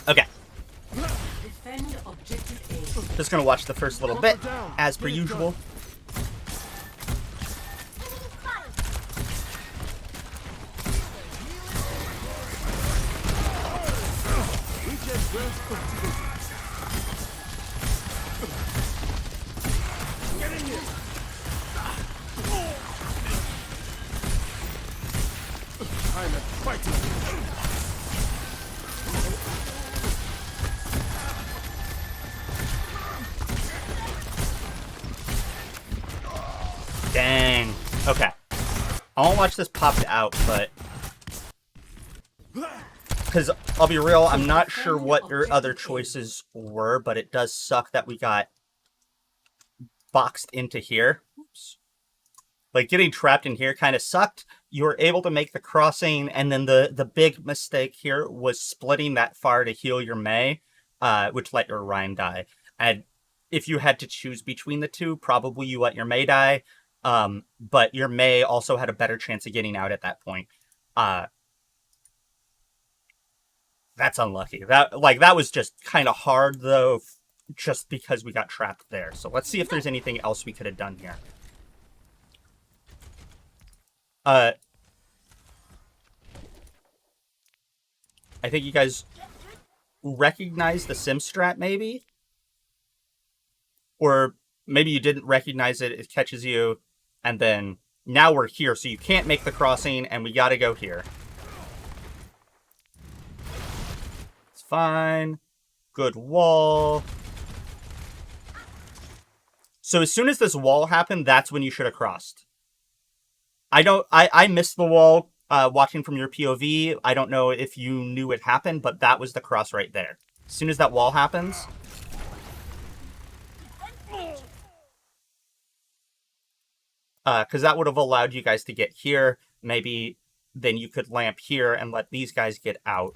Okay. Defend objective A. Just gonna watch the first little bit, as per usual. Dang. Okay. I won't watch this popped out, but... Because, I'll be real, I'm not sure what your other choices were, but it does suck that we got boxed into here. Oops. Like, getting trapped in here kind of sucked. You were able to make the crossing, and then the big mistake here was splitting that far to heal your Mei, which let your Rein die. And if you had to choose between the two, probably you let your Mei die. But your Mei also had a better chance of getting out at that point. That's unlucky. That was just kind of hard, though, just because we got trapped there. So let's see if there's anything else we could have done here. I think you guys recognize the sim strat, maybe? Or maybe you didn't recognize it, it catches you, and then now we're here, so you can't make the crossing, and we gotta go here. It's fine. Good wall. So as soon as this wall happened, that's when you should have crossed. I missed the wall watching from your POV. I don't know if you knew it happened, but that was the cross right there. As soon as that wall happens... because that would have allowed you guys to get here. Maybe then you could lamp here and let these guys get out.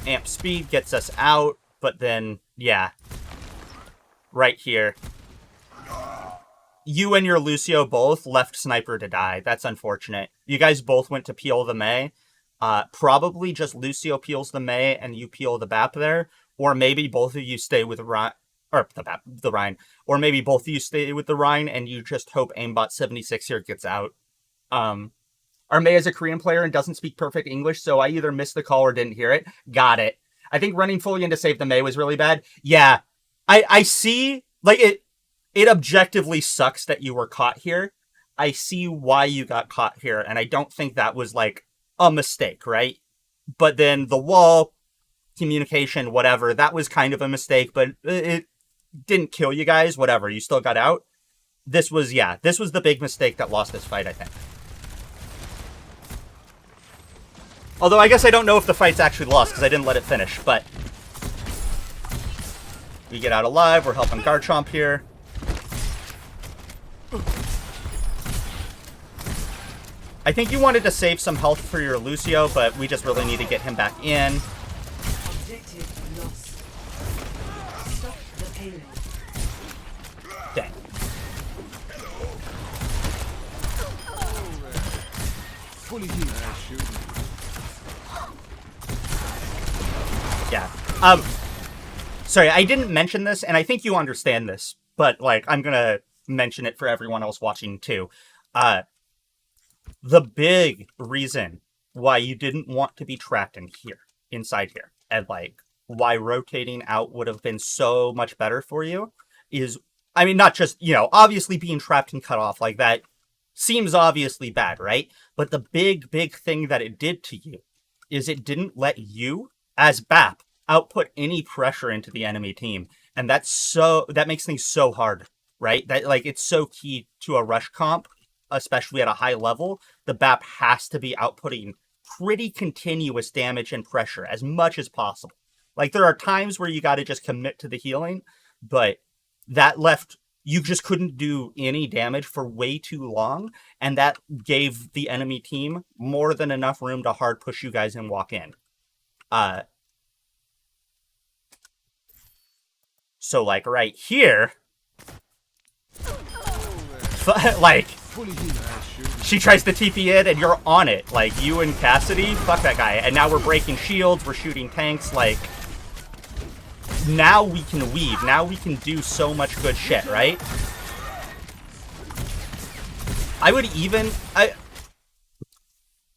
Amp speed gets us out, but then, yeah. Right here. You and your Lucio both left Sniper to die. That's unfortunate. You guys both went to peel the Mei. Probably just Lucio peels the Mei and you peel the Bap there. Or maybe both of you stay with Ryan. Or the Ryan. Or maybe both of you stay with the Ryan and you just hope aimbot 76 here gets out. Our Mei is a Korean player and doesn't speak perfect English, so I either missed the call or didn't hear it. Got it. I think running fully in to save the Mei was really bad. Yeah. I see, like, it objectively sucks that you were caught here. I see why you got caught here, and I don't think that was, like, a mistake, right? But then the wall, communication, whatever, that was kind of a mistake, but it didn't kill you guys, whatever. You still got out. This was the big mistake that lost this fight, I think. Although I guess I don't know if the fight's actually lost, because I didn't let it finish, but... we get out alive, we're helping Garchomp here. I think you wanted to save some health for your Lucio, but we just really need to get him back in. Objective lost. Stop the payload. Dang. Fully healed. Yeah. Sorry, I didn't mention this, and I think you understand this, but, like, I'm gonna mention it for everyone else watching, too. The big reason why you didn't want to be trapped in here, inside here, and, like, why rotating out would have been so much better for you is, I mean, not just, you know, obviously being trapped and cut off like that seems obviously bad, right? But the big thing that it did to you is it didn't let you, as Bap, output any pressure into the enemy team. And that makes things so hard, right? That, like, it's so key to a rush comp, especially at a high level. The Bap has to be outputting pretty continuous damage and pressure as much as possible. Like, there are times where you got to just commit to the healing, but that left, you just couldn't do any damage for way too long, and that gave the enemy team more than enough room to hard push you guys and walk in. So, like, right here, Like, Fully healed. she tries to TP in and you're on it. Like, you and Cassidy, fuck that guy. And now we're breaking shields, we're shooting tanks, like... Now we can weave. Now we can do so much good shit, right? I would even...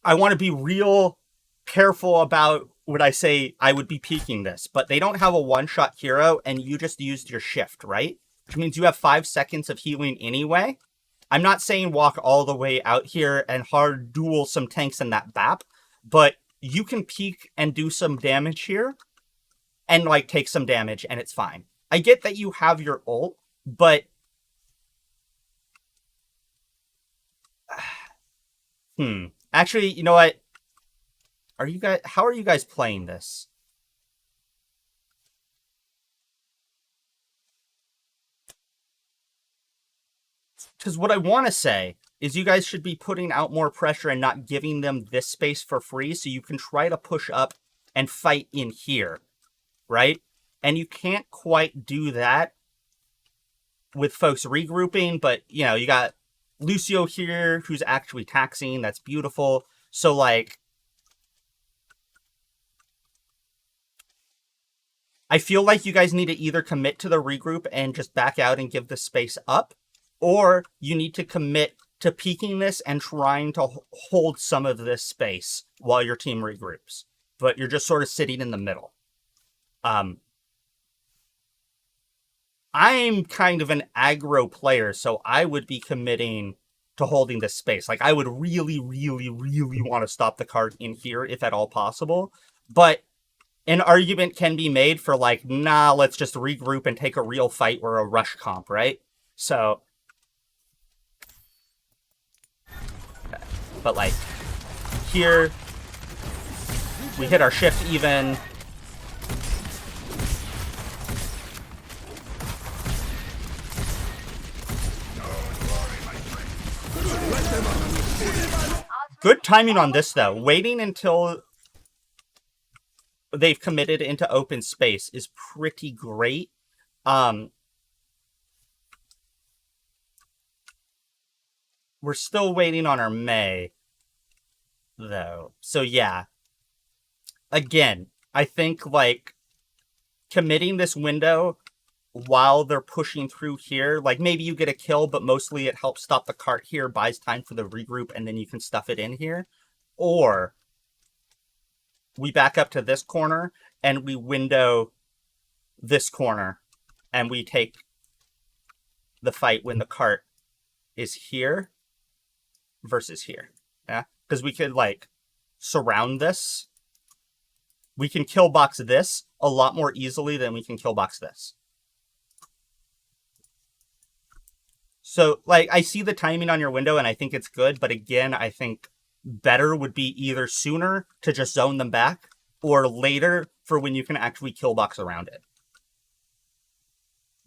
I want to be real careful about when I say I would be peeking this, but they don't have a one-shot hero, and you just used your shift, right? Which means you have 5 seconds of healing anyway. I'm not saying walk all the way out here and hard duel some tanks in that BAP, but you can peek and do some damage here, and, like, take some damage, and it's fine. I get that you have your ult, but... Actually, you know what? How are you guys playing this? Because what I want to say is you guys should be putting out more pressure and not giving them this space for free so you can try to push up and fight in here, right? And you can't quite do that with folks regrouping, but, you know, you got Lucio here who's actually taxing. That's beautiful. So, like, I feel like you guys need to either commit to the regroup and just back out and give the space up, or you need to commit to peeking this and trying to hold some of this space while your team regroups. But you're just sort of sitting in the middle. I'm kind of an aggro player, so I would be committing to holding this space. Like, I would really, really, really want to stop the card in here, if at all possible. But an argument can be made for, like, nah, let's just regroup and take a real fight or a rush comp, right? So... But, like, here, we hit our shift even. Good timing on this, though. Waiting until they've committed into open space is pretty great. We're still waiting on our May, though. So, yeah. Again, I think, like, committing this window while they're pushing through here, like, maybe you get a kill, but mostly it helps stop the cart here, buys time for the regroup, and then you can stuff it in here. Or we back up to this corner, and we window this corner, and we take the fight when the cart is here versus here. Yeah? Because we could, like, surround this. We can kill box this a lot more easily than we can kill box this. So, like, I see the timing on your window, and I think it's good, but again, I think better would be either sooner to just zone them back, or later for when you can actually kill box around it.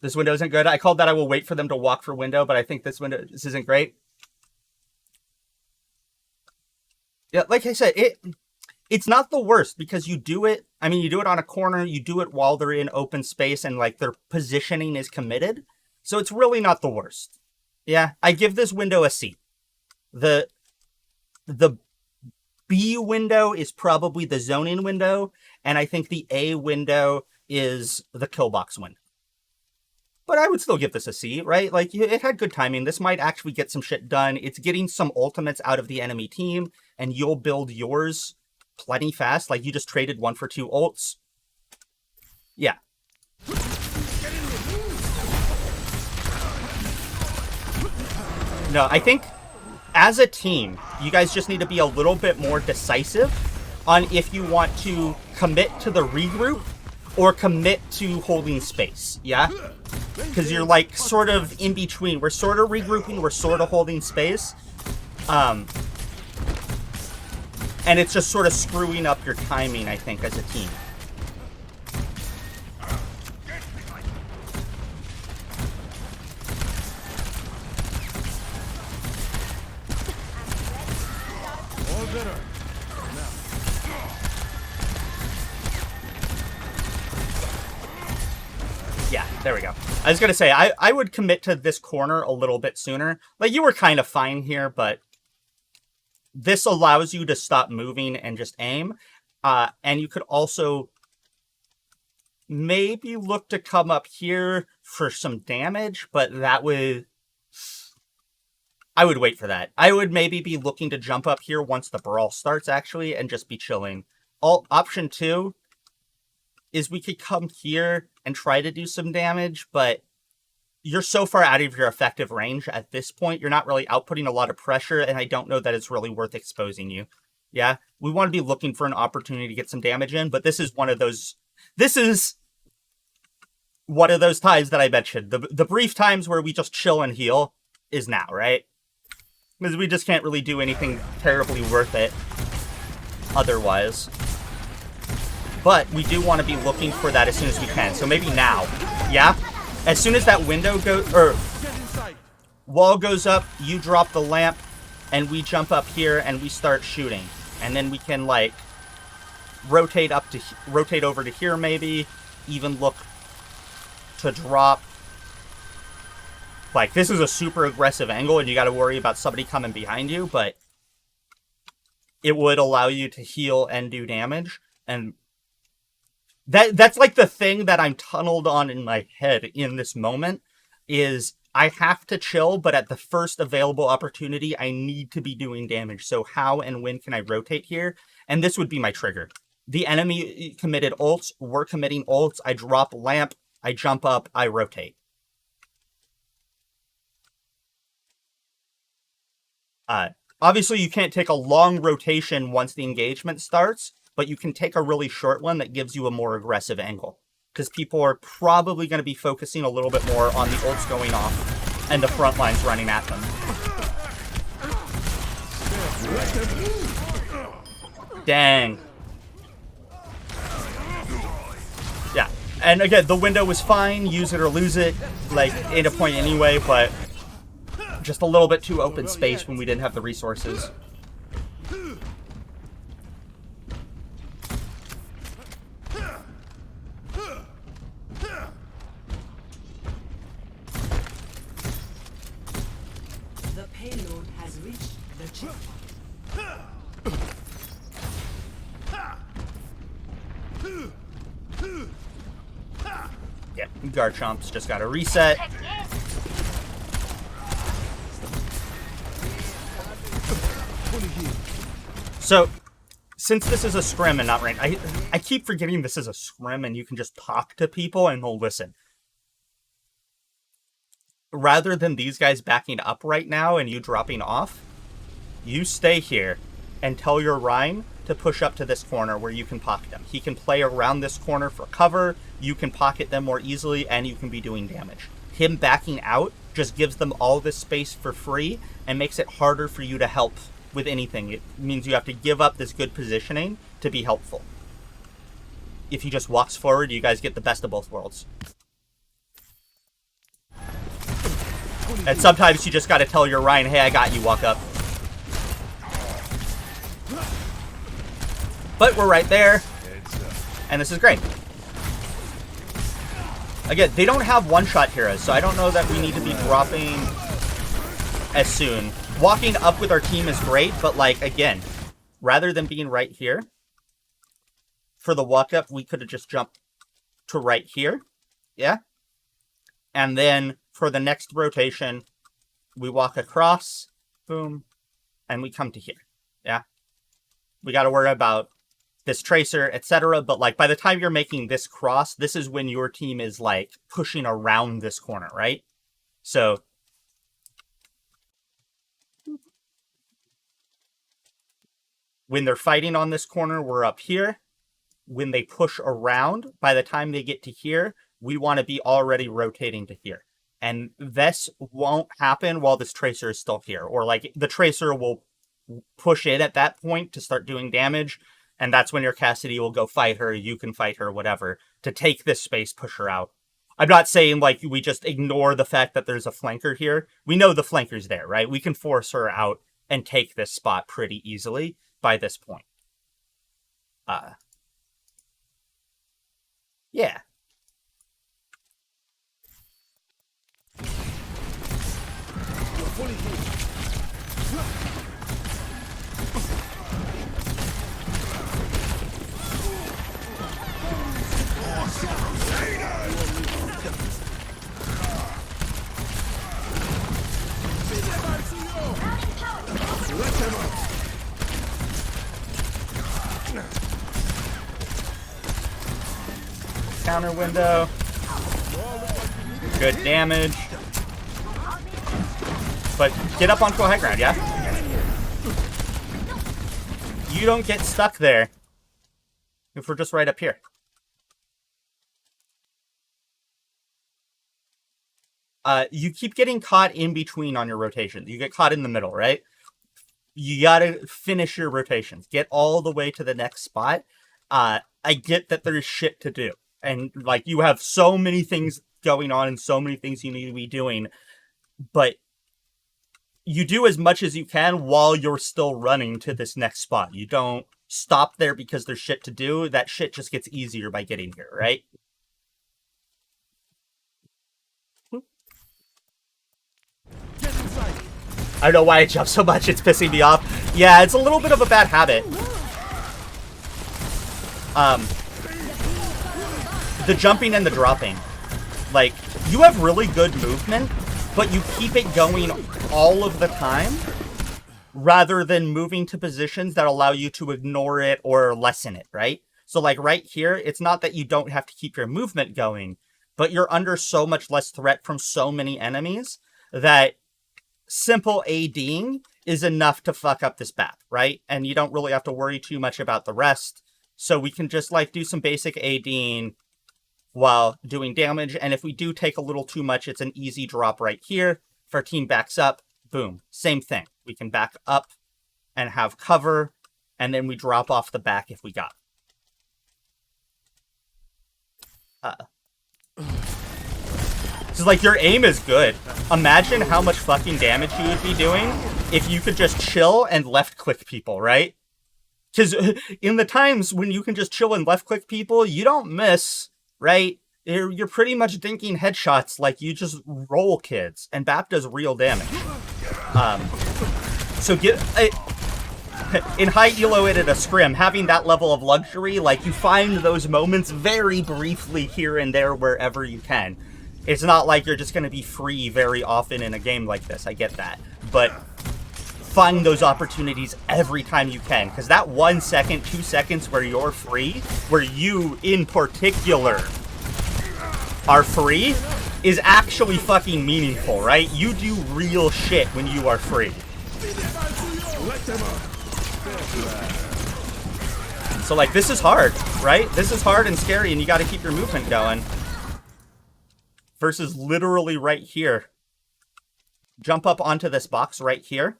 This window isn't good. I called that I will wait for them to walk for window, but I think this isn't great. Yeah, like I said, it's not the worst because you do it, I mean, you do it on a corner, you do it while they're in open space and, like, their positioning is committed. So it's really not the worst. Yeah, I give this window a C. The B window is probably the zoning window, and I think the A window is the kill box window. But I would still give this a C, right? Like, it had good timing. This might actually get some shit done. It's getting some ultimates out of the enemy team, and you'll build yours plenty fast. Like, you just traded 1 for 2 ults. Yeah. No, I think as a team, you guys just need to be a little bit more decisive on if you want to commit to the regroup or commit to holding space, yeah? Because you're, like, sort of in between. We're sort of regrouping, we're sort of holding space. And it's just sort of screwing up your timing, I think, as a team. All better. Yeah, there we go. I was gonna say, I would commit to this corner a little bit sooner. Like, you were kind of fine here, but this allows you to stop moving and just aim. And you could also maybe look to come up here for some damage, but that would... I would wait for that. I would maybe be looking to jump up here once the brawl starts, actually, and just be chilling. Option 2 is we could come here and try to do some damage, but you're so far out of your effective range at this point, you're not really outputting a lot of pressure, and I don't know that it's really worth exposing you. Yeah, we want to be looking for an opportunity to get some damage in, but this is one of those... This is one of those times that I mentioned. The brief times where we just chill and heal is now, right? Because we just can't really do anything terribly worth it otherwise. But we do want to be looking for that as soon as we can. So maybe now. Yeah? As soon as that window goes, or wall goes up, you drop the lamp, and we jump up here and we start shooting. And then we can, like, rotate over to here maybe, even look to drop. Like, this is a super aggressive angle, and you got to worry about somebody coming behind you, but it would allow you to heal and do damage. And that's like the thing that I'm tunneled on in my head in this moment, is I have to chill, but at the first available opportunity, I need to be doing damage. So how and when can I rotate here? And this would be my trigger. The enemy committed ults, we're committing ults, I drop lamp, I jump up, I rotate. Obviously, you can't take a long rotation once the engagement starts, but you can take a really short one that gives you a more aggressive angle. Because people are probably going to be focusing a little bit more on the ults going off and the front lines running at them. Dang. Yeah. And again, the window was fine. Use it or lose it. Like, in a point anyway, but just a little bit too open space when we didn't have the resources. The payload has reached the checkpoint. Yeah, Garchomp's just got to reset. So, since this is a scrim and not ranked, I keep forgetting this is a scrim and you can just talk to people and they'll listen. Rather than these guys backing up right now and you dropping off, you stay here and tell your Rhyme to push up to this corner where you can pocket them. He can play around this corner for cover, you can pocket them more easily, and you can be doing damage. Him backing out just gives them all this space for free and makes it harder for you to help with anything. It means you have to give up this good positioning to be helpful. If he just walks forward, you guys get the best of both worlds. And sometimes you just gotta tell your Ryan, hey, I got you, walk up. But we're right there, and this is great. Again, they don't have one-shot heroes, so I don't know that we need to be dropping as soon. Walking up with our team is great, but, like, again, rather than being right here, for the walk-up, we could have just jumped to right here, yeah? And then, for the next rotation, we walk across, boom, and we come to here, yeah? We gotta worry about this tracer, etc. But, like, by the time you're making this cross, this is when your team is, like, pushing around this corner, right? So when they're fighting on this corner, we're up here. When they push around, by the time they get to here, we want to be already rotating to here. And this won't happen while this tracer is still here. Or, like, the tracer will push in at that point to start doing damage. And that's when your Cassidy will go fight her, you can fight her, whatever, to take this space, push her out. I'm not saying, like, we just ignore the fact that there's a flanker here. We know the flanker's there, right? We can force her out and take this spot pretty easily by this point. Yeah. Counter window. Good damage. But get up onto a high ground, yeah? You don't get stuck there if we're just right up here. You keep getting caught in between on your rotations. You get caught in the middle, right? You gotta finish your rotations. Get all the way to the next spot. I get that there's shit to do. And, like, you have so many things going on and so many things you need to be doing. But you do as much as you can while you're still running to this next spot. You don't stop there because there's shit to do. That shit just gets easier by getting here, right? I don't know why I jump so much, it's pissing me off. Yeah, it's a little bit of a bad habit. The jumping and the dropping. Like, you have really good movement, but you keep it going all of the time, rather than moving to positions that allow you to ignore it or lessen it, right? So, like, right here, it's not that you don't have to keep your movement going, but you're under so much less threat from so many enemies that simple ADing is enough to fuck up this BAP, right? And you don't really have to worry too much about the rest. So we can just, like, do some basic ADing while doing damage. And if we do take a little too much, it's an easy drop right here. If our team backs up, boom, same thing. We can back up and have cover, and then we drop off the back if we got. So, like, your aim is good. Imagine how much fucking damage you would be doing if you could just chill and left-click people, right? Because in the times when you can just chill and left-click people, you don't miss, right? You're pretty much dinking headshots like you just roll kids, and BAP does real damage. So in high elo at a scrim, having that level of luxury, like, you find those moments very briefly here and there wherever you can. It's not like you're just going to be free very often in a game like this, I get that. But find those opportunities every time you can, because that 1 second, 2 seconds where you're free, where you in particular are free, is actually fucking meaningful, right? You do real shit when you are free. So, like, this is hard, right? This is hard and scary, and you gotta keep your movement going. Versus literally right here. Jump up onto this box right here,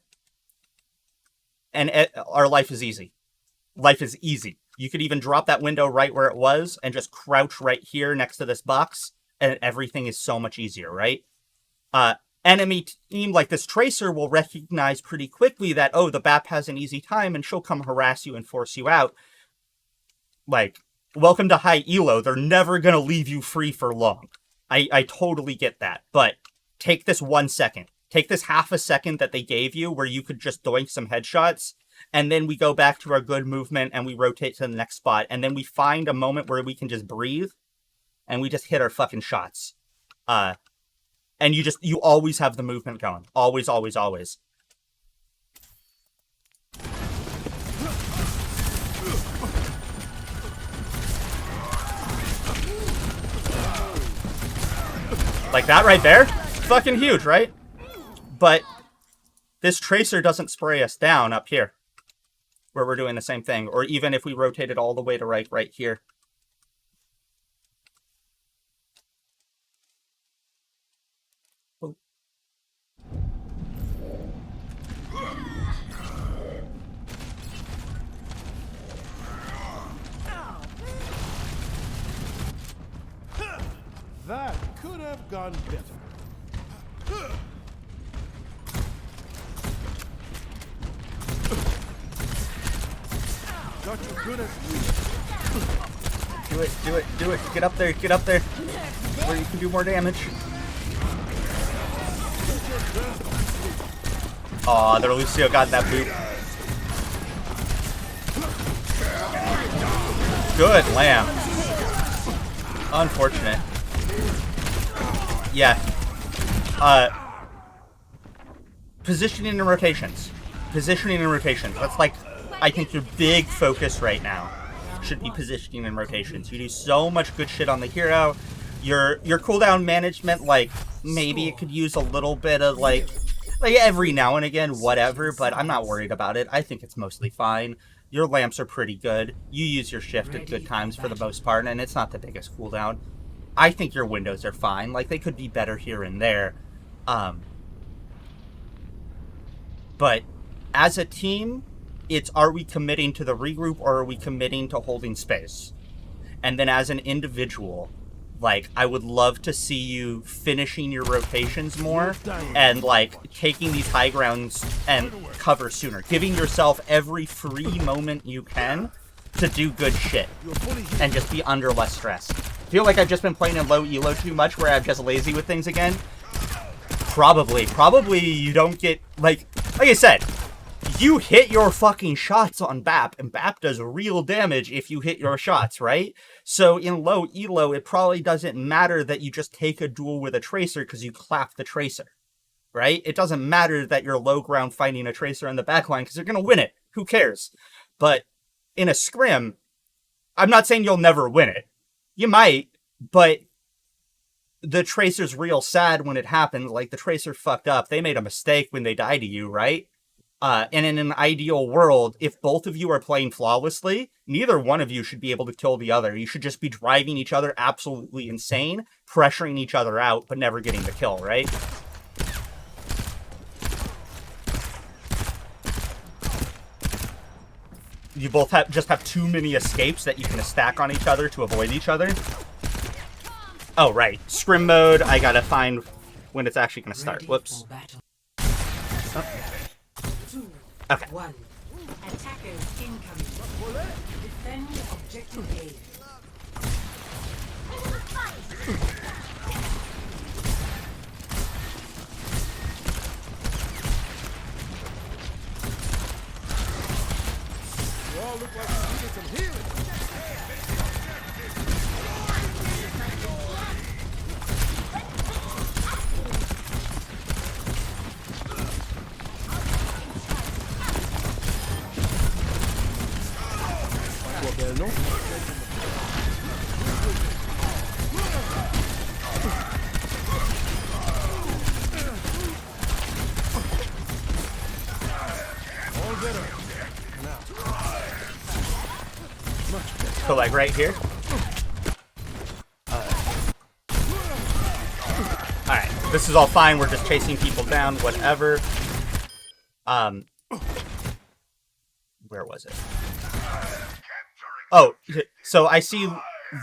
and our life is easy. Life is easy. You could even drop that window right where it was and just crouch right here next to this box, and everything is so much easier, right? Enemy team like this Tracer will recognize pretty quickly that, oh, the BAP has an easy time, and she'll come harass you and force you out. Like, welcome to high elo. They're never going to leave you free for long. I totally get that. But take this 1 second. Take this half a second that they gave you where you could just doink some headshots, and then we go back to our good movement and we rotate to the next spot, and then we find a moment where we can just breathe and we just hit our fucking shots. And you always have the movement going. Always, always, always. Like that right there? Fucking huge, right? But this Tracer doesn't spray us down up here, where we're doing the same thing. Or even if we rotate it all the way to right here. That could have gone better. Not as good as we. Do it. Get up there. Where you can do more damage. Aw, their Lucio got that boot. Good lamb. Unfortunate. Yeah. Positioning and rotations. Positioning and rotations. That's like, I think your big focus right now should be positioning and rotations. You do so much good shit on the hero. Your cooldown management, like, maybe it could use a little bit of, like every now and again, whatever, but I'm not worried about it. I think it's mostly fine. Your lamps are pretty good. You use your shift at good times for the most part, and it's not the biggest cooldown. I think your windows are fine. Like, they could be better here and there. But as a team, it's, are we committing to the regroup or are we committing to holding space? And then as an individual, like, I would love to see you finishing your rotations more and, like, taking these high grounds and cover sooner. Giving yourself every free moment you can to do good shit and just be under less stress. Feel like I've just been playing in low elo too much where I'm just lazy with things again? Probably. Probably you don't get, like I said, you hit your fucking shots on Bap, and Bap does real damage if you hit your shots, right? So in low elo, it probably doesn't matter that you just take a duel with a Tracer because you clap the Tracer, right? It doesn't matter that you're low ground fighting a Tracer in the backline because you're going to win it. Who cares? But in a scrim, I'm not saying you'll never win it. You might, but the Tracer's real sad when it happens. Like, the Tracer fucked up. They made a mistake when they died to you, right? And in an ideal world, if both of you are playing flawlessly, neither one of you should be able to kill the other. You should just be driving each other absolutely insane, pressuring each other out, but never getting the kill, right? You both just have too many escapes that you can stack on each other to avoid each other. Oh, right. Scrim mode, I gotta find when it's actually gonna start. Whoops. Oh. Okay. One. Attackers incoming. Defend objective A. You all look like you needed some healing. So, like, right here. Alright, this is all fine. We're just chasing people down, whatever. Where was it? Oh, so I see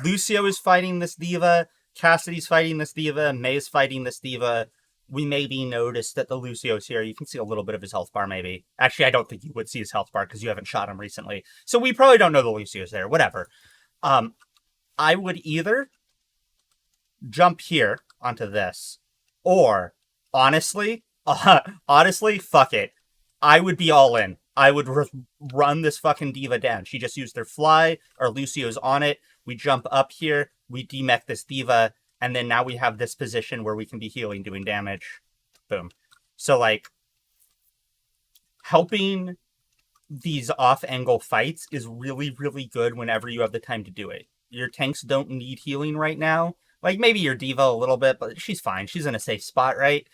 Lucio is fighting this diva, Cassidy's fighting this diva, May's fighting this diva. We maybe noticed that the Lucio's here. You can see a little bit of his health bar, maybe. Actually, I don't think you would see his health bar because you haven't shot him recently. So we probably don't know the Lucio's there. Whatever. I would either jump here onto this, or honestly, fuck it. I would be all in. I would run this fucking diva down. She just used her fly. Our Lucio's on it. We jump up here. We demech this diva. And then now we have this position where we can be healing, doing damage. Boom. So, like, helping these off-angle fights is really, really good whenever you have the time to do it. Your tanks don't need healing right now. Like, maybe your diva a little bit, but she's fine. She's in a safe spot, right?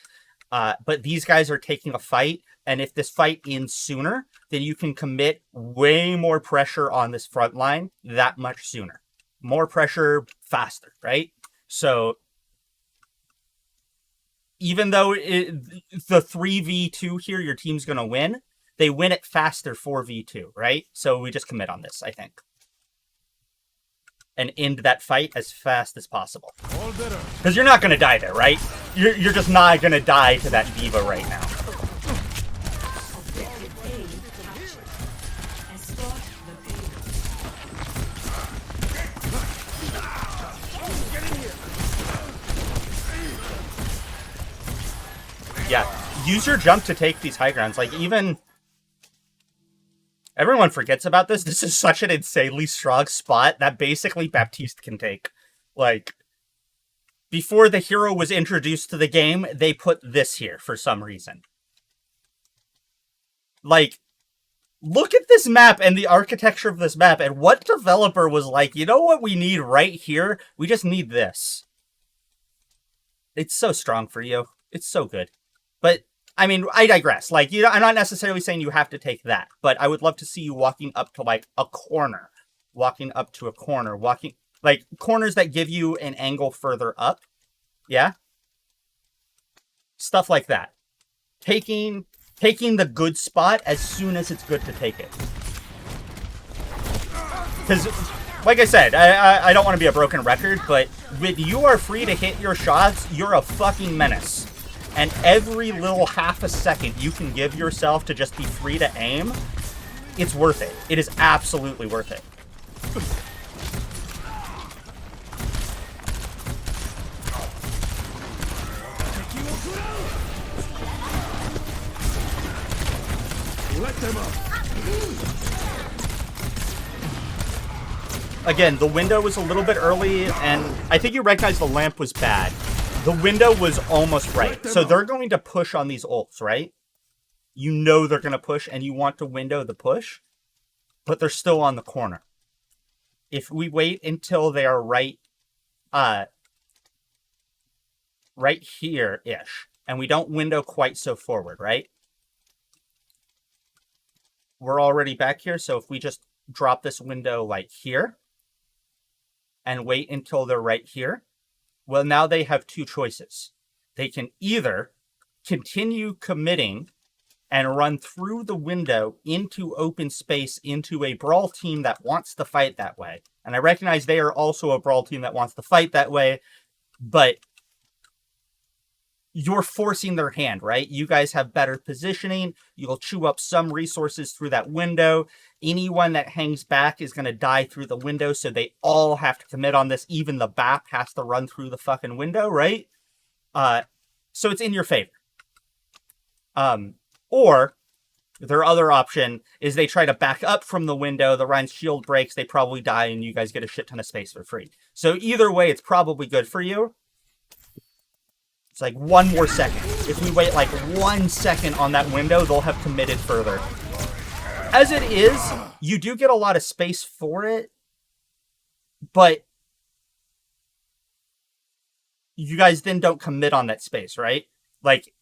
But these guys are taking a fight, and if this fight ends sooner, then you can commit way more pressure on this front line that much sooner. More pressure, faster, right? So, even though the 3v2 here, your team's going to win, they win it faster 4v2, right? So we just commit on this, I think. And end that fight as fast as possible. Because you're not going to die there, right? You're just not going to die to that diva right now. Yeah, use your jump to take these high grounds. Like, even... Everyone forgets about this. This is such an insanely strong spot that basically Baptiste can take. Like, before the hero was introduced to the game, they put this here for some reason. Like, look at this map and the architecture of this map, and what developer was like, you know what we need right here? We just need this. It's so strong for you. It's so good. But, I mean, I digress. Like, you know, I'm not necessarily saying you have to take that, but I would love to see you walking up to, like, a corner. Walking up to a corner. Walking, like, corners that give you an angle further up. Yeah? Stuff like that. Taking the good spot as soon as it's good to take it. Because, like I said, I don't want to be a broken record, but when you are free to hit your shots, you're a fucking menace. And every little half a second you can give yourself to just be free to aim, it's worth it. It is absolutely worth it. Let them up. Again, the window was a little bit early, and I think you recognize the lamp was bad. The window was almost right. So they're going to push on these ults, right? You know they're going to push, and you want to window the push, but they're still on the corner. If we wait until they are right here-ish, and we don't window quite so forward, right? We're already back here, so if we just drop this window like here and wait until they're right here, well, now they have two choices. They can either continue committing and run through the window into open space into a brawl team that wants to fight that way. And I recognize they are also a brawl team that wants to fight that way, but you're forcing their hand, right? You guys have better positioning. You'll chew up some resources through that window. Anyone that hangs back is going to die through the window, so they all have to commit on this. Even the BAP has to run through the fucking window, right? So it's in your favor. Or their other option is they try to back up from the window. The Rhine's shield breaks. They probably die, and you guys get a shit ton of space for free. So either way, it's probably good for you. It's like one more second. If we wait like 1 second on that window, they'll have committed further. As it is, you do get a lot of space for it, but you guys then don't commit on that space, right? Like,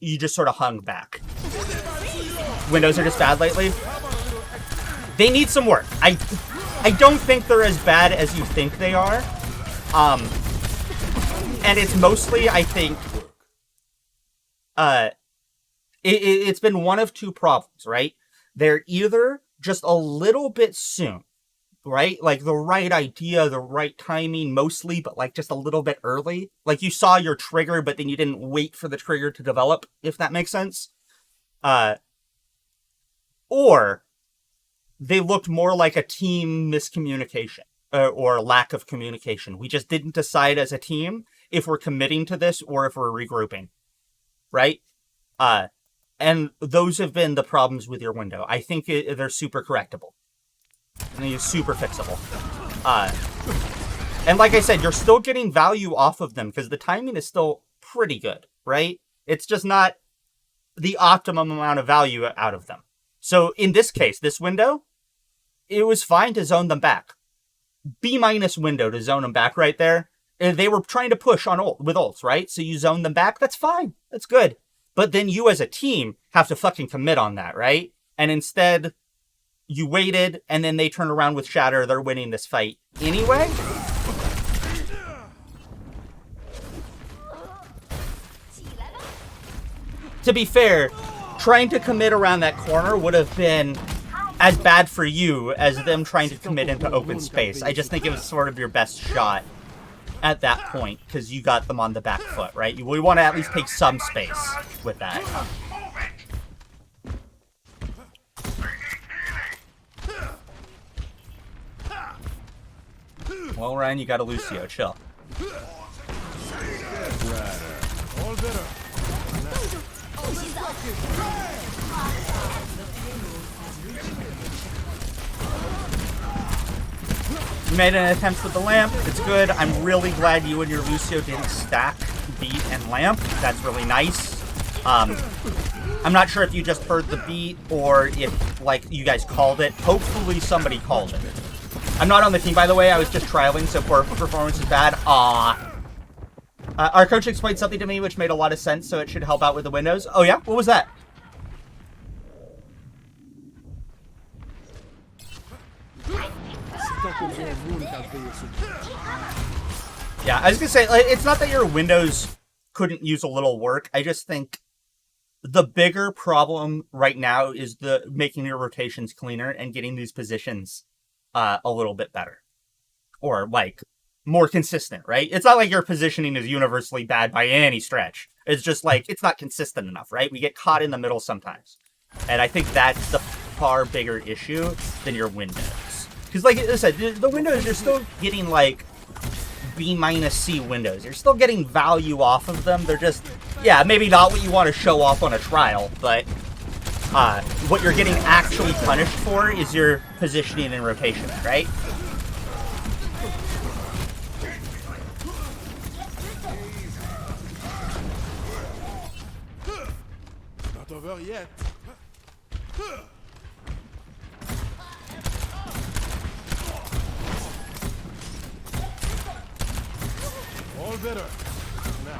you just sort of hung back. Windows are just bad lately. They need some work. I don't think they're as bad as you think they are. And it's mostly, I think, it's been one of two problems, right? They're either just a little bit soon, right? Like the right idea, the right timing mostly, but like just a little bit early. Like you saw your trigger, but then you didn't wait for the trigger to develop, if that makes sense. Or they looked more like a team miscommunication or lack of communication. We just didn't decide as a team if we're committing to this or if we're regrouping, right? And those have been the problems with your window. I think they're super correctable. And they're super fixable. And like I said, you're still getting value off of them because the timing is still pretty good, right? It's just not the optimum amount of value out of them. So in this case, this window, it was fine to zone them back. B- window to zone them back right there. They were trying to push on with ults, right? So you zone them back. That's fine. That's good. But then you as a team have to fucking commit on that, right? And instead, you waited, and then they turn around with Shatter. They're winning this fight anyway. To be fair, trying to commit around that corner would have been as bad for you as them trying to commit into open space. I just think it was sort of your best shot at that point, because you got them on the back foot, right? We want to at least take some space with that. Well, Ryan, you got a Lucio. Chill. All better. You made an attempt with the lamp. It's good. I'm really glad you and your Lucio didn't stack beat and lamp. That's really nice. I'm not sure if you just heard the beat or if, like, you guys called it. Hopefully somebody called it. I'm not on the team, by the way. I was just trialing, so poor performance is bad. Our coach explained something to me which made a lot of sense, so it should help out with the windows. Oh, yeah? What was that? Yeah, I was gonna say, like, it's not that your windows couldn't use a little work. I just think the bigger problem right now is making your rotations cleaner and getting these positions a little bit better. Or, like, more consistent, right? It's not like your positioning is universally bad by any stretch. It's just, like, it's not consistent enough, right? We get caught in the middle sometimes. And I think that's the far bigger issue than your windows. Because, like I said, the windows, you're still getting, like, B-C windows. You're still getting value off of them. They're just, yeah, maybe not what you want to show off on a trial, but what you're getting actually punished for is your positioning and rotation, right? Not over yet. All better. Now.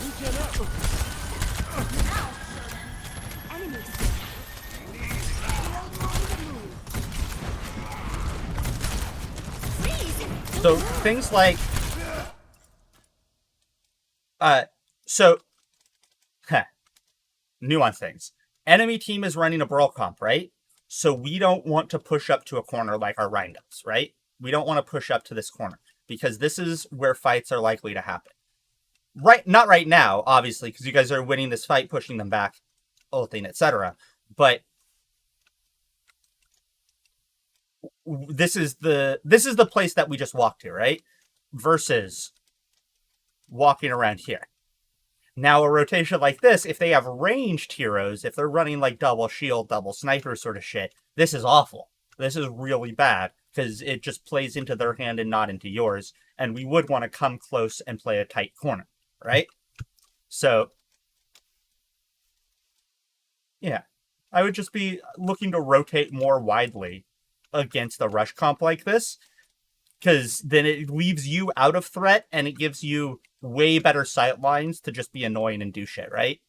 We cannot. So things like, nuance things. Enemy team is running a brawl comp, right? So we don't want to push up to a corner like our Rhine does, right? We don't want to push up to this corner because this is where fights are likely to happen. Right, not right now, obviously, because you guys are winning this fight, pushing them back, ulting, etc. But this is the place that we just walked to, right? Versus walking around here. Now, a rotation like this, if they have ranged heroes, if they're running like double shield, double sniper sort of shit, this is awful. This is really bad because it just plays into their hand and not into yours. And we would want to come close and play a tight corner, right? So, yeah, I would just be looking to rotate more widely against a rush comp like this, because then it leaves you out of threat and it gives you way better sight lines to just be annoying and do shit, right?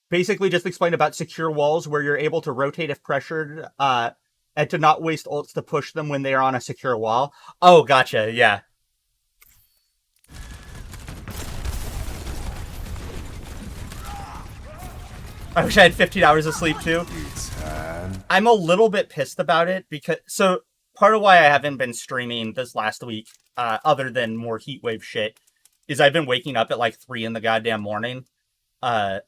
Basically just explain about secure walls where you're able to rotate if pressured, and to not waste ults to push them when they're on a secure wall. Oh, gotcha, yeah. I wish I had 15 hours of sleep too. I'm a little bit pissed about it because, so part of why I haven't been streaming this last week, other than more heatwave shit, is I've been waking up at like 3 in the goddamn morning, and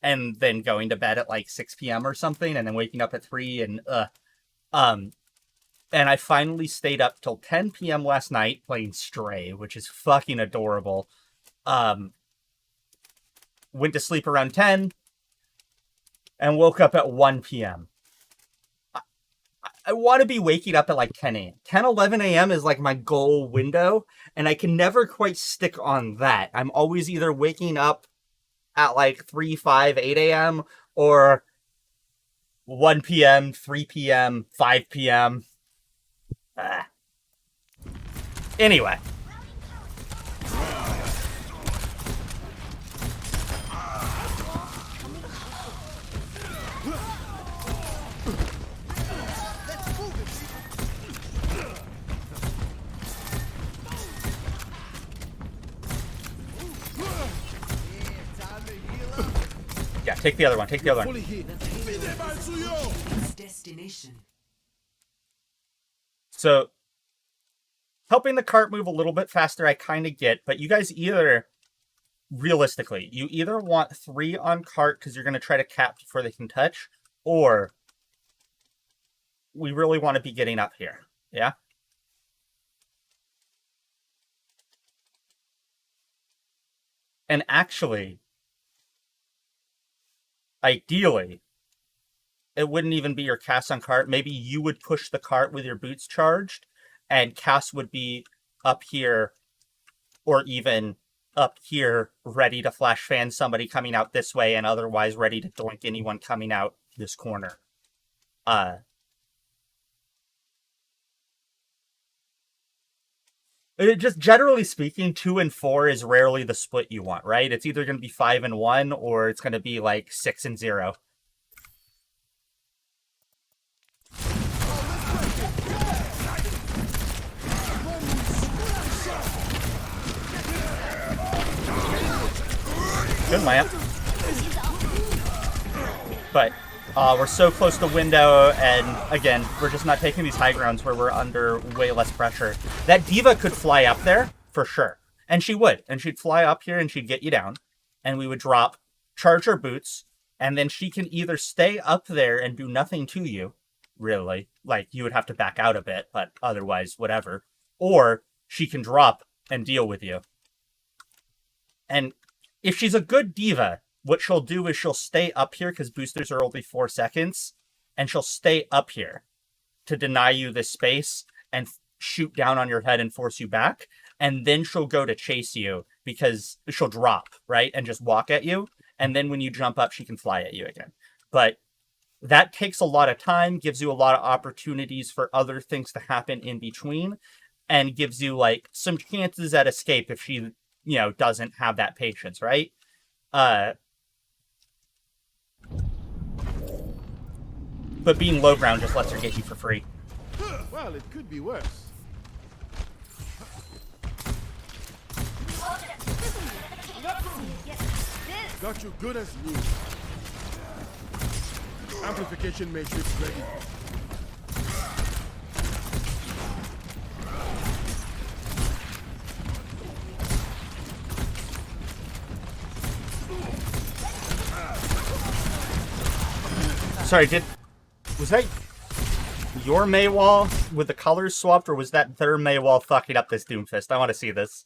then going to bed at like 6 p.m. or something, and then waking up at 3, and I finally stayed up till 10 p.m. last night playing Stray, which is fucking adorable. Went to sleep around 10, and woke up at 1 p.m. I want to be waking up at like 10 a.m. 10, 11 a.m. is like my goal window, and I can never quite stick on that. I'm always either waking up at like 3, 5, 8 a.m. or 1 p.m., 3 p.m., 5 p.m. Anyway. Yeah, take the other one. Take the other one. Destination. So, helping the cart move a little bit faster, I kind of get, but you guys either, realistically, you either want 3 on cart because you're going to try to cap before they can touch, or we really want to be getting up here. Yeah? And actually, ideally, it wouldn't even be your Cass on cart. Maybe you would push the cart with your boots charged, and Cass would be up here, or even up here, ready to flash fan somebody coming out this way, and otherwise ready to doink anyone coming out this corner. Just generally speaking, 2 and 4 is rarely the split you want, right? It's either going to be 5 and 1, or it's going to be like 6 and 0. Good lamp. But we're so close to window, and again, we're just not taking these high grounds where we're under way less pressure. That diva could fly up there, for sure. And she would. And she'd fly up here and she'd get you down. And we would drop, charge her boots, and then she can either stay up there and do nothing to you, really. Like, you would have to back out a bit, but otherwise, whatever. Or she can drop and deal with you. And if she's a good diva, what she'll do is she'll stay up here, because boosters are only 4 seconds, and she'll stay up here to deny you this space and shoot down on your head and force you back. And then she'll go to chase you, because she'll drop, right? And just walk at you. And then when you jump up, she can fly at you again. But that takes a lot of time, gives you a lot of opportunities for other things to happen in between, and gives you, like, some chances at escape if she, you know, doesn't have that patience, right? But being low ground just lets her get you for free. Well, it could be worse. Got you good as new. Amplification matrix ready. Sorry, was that your Maywall with the colors swapped, or was that their Maywall fucking up this Doomfist? I want to see this.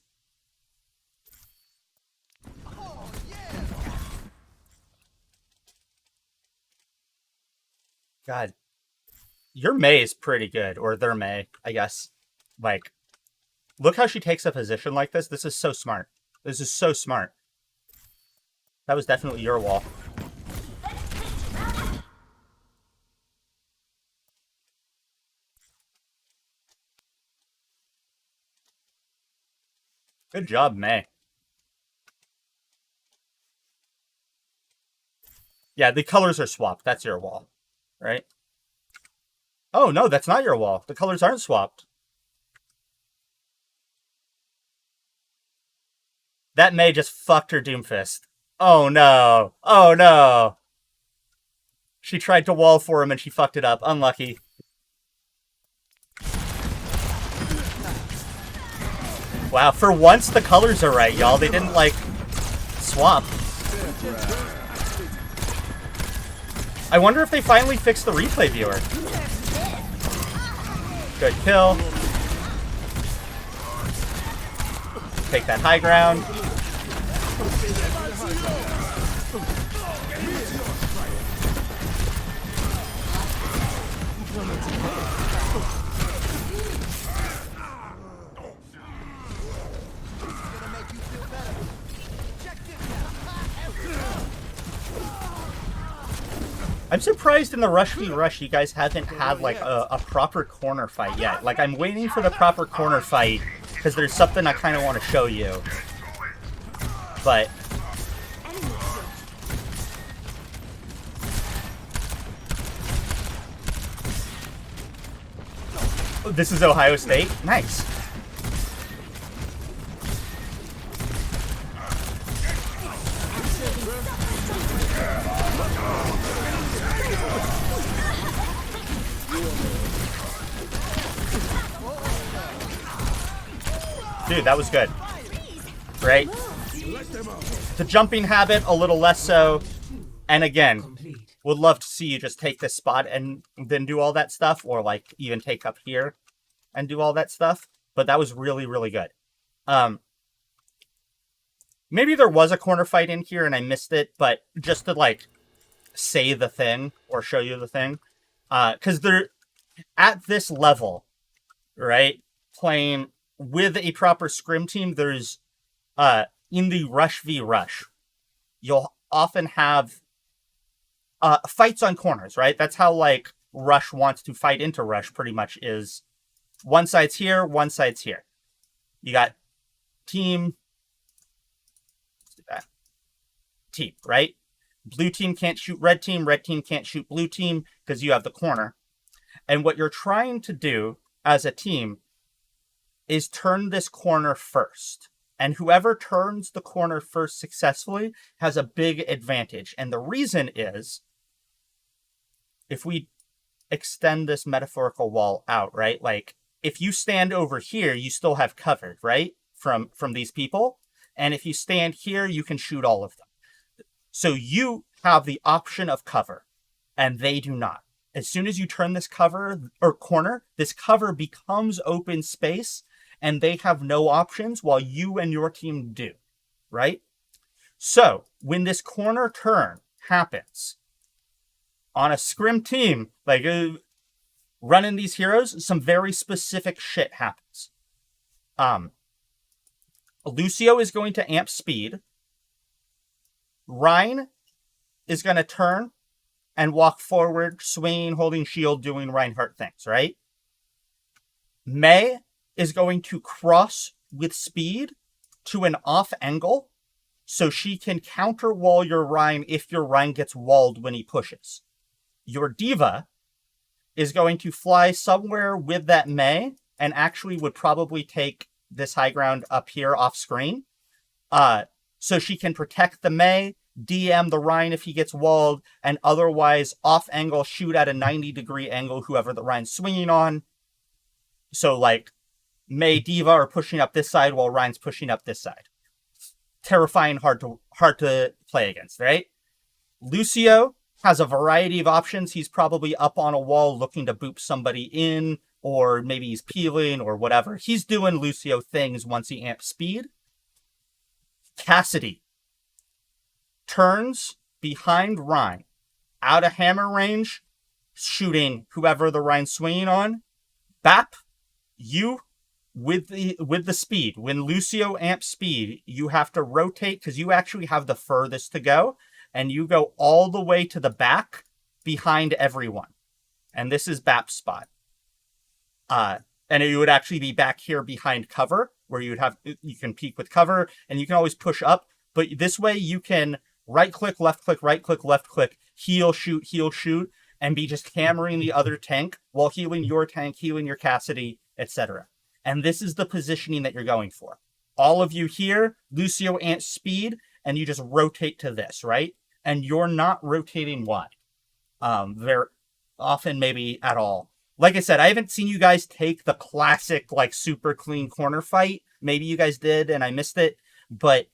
God. Your May is pretty good, or their May, I guess. Like, look how she takes a position like this. This is so smart. This is so smart. That was definitely your wall. Good job, May. Yeah, the colors are swapped. That's your wall, right? Oh, no, that's not your wall. The colors aren't swapped. That May just fucked her Doomfist. Oh, no. Oh, no. She tried to wall for him and she fucked it up. Unlucky. Wow, for once the colors are right, y'all. They didn't, like, swap. I wonder if they finally fixed the replay viewer. Good kill. Take that high ground. I'm surprised in the Rush v Rush you guys haven't had, like, a proper corner fight yet. Like, I'm waiting for the proper corner fight, because there's something I kind of want to show you. But... this is Ohio State? Nice. Dude, that was good. Right? The jumping habit, a little less so. And again, would love to see you just take this spot and then do all that stuff. Or, like, even take up here and do all that stuff. But that was really, really good. maybe there was a corner fight in here and I missed it, but just to like say the thing or show you the thing, because they're at this level, right? Playing with a proper scrim team, there's in the rush v rush, you'll often have fights on corners, right? That's how like rush wants to fight into rush. Pretty much is one side's here, one side's here. You got team, right? Blue team can't shoot red team can't shoot blue team because you have the corner. And what you're trying to do as a team is turn this corner first. And whoever turns the corner first successfully has a big advantage. And the reason is, if we extend this metaphorical wall out, right? Like, if you stand over here, you still have covered, right? From these people. And if you stand here, you can shoot all of them. So you have the option of cover, and they do not. As soon as you turn this cover or corner, this cover becomes open space, and they have no options while you and your team do, right? So when this corner turn happens on a scrim team, like running these heroes, some very specific shit happens. Lucio is going to amp speed. Rhine is going to turn and walk forward, swinging, holding shield, doing Reinhardt things, right? Mei is going to cross with speed to an off angle so she can counter wall your Rhine if your Rhine gets walled when he pushes. Your Diva is going to fly somewhere with that Mei and actually would probably take this high ground up here off screen. So she can protect the Mei, DM the Rhine if he gets walled, and otherwise off angle shoot at a 90-degree angle whoever the Rhine's swinging on. So like Mei, Diva are pushing up this side while Rhine's pushing up this side. Terrifying, hard to play against, right? Lucio has a variety of options. He's probably up on a wall looking to boop somebody in, or maybe he's peeling or whatever. He's doing Lucio things once he amps speed. Cassidy turns behind Rhine, out of hammer range, shooting whoever the Rhine's swinging on. Bap, you with the speed. When Lucio amps speed, you have to rotate because you actually have the furthest to go, and you go all the way to the back behind everyone. And this is Bap's spot. And you would actually be back here behind cover, where you can peek with cover, and you can always push up. But this way you can right click, left click, heal, shoot, and be just hammering the other tank while healing your tank, healing your Cassidy, etc. And this is the positioning that you're going for. All of you here, Lucio amps speed, and you just rotate to this, right? And you're not rotating wide. Very often, maybe at all. Like I said, I haven't seen you guys take the classic, like, super clean corner fight. Maybe you guys did, and I missed it. But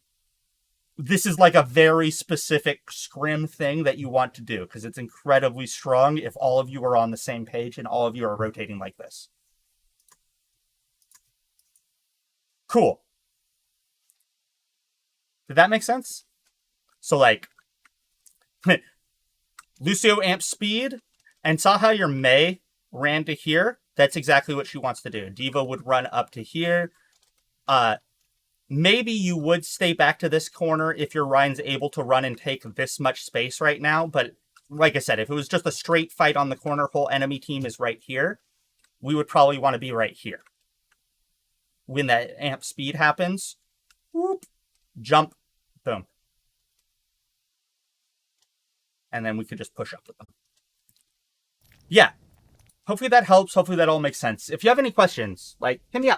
this is, like, a very specific scrim thing that you want to do, because it's incredibly strong if all of you are on the same page and all of you are rotating like this. Cool. Did that make sense? So, like, Lucio amps speed, and saw how your Mei ran to here. That's exactly what she wants to do. Diva would run up to here. Maybe you would stay back to this corner if your Rhine's able to run and take this much space right now. But like I said, if it was just a straight fight on the corner, whole enemy team is right here, we would probably want to be right here. When that amp speed happens, whoop, jump, boom. And then we could just push up with them. Yeah. Hopefully that helps. Hopefully that all makes sense. If you have any questions, like, hit me up.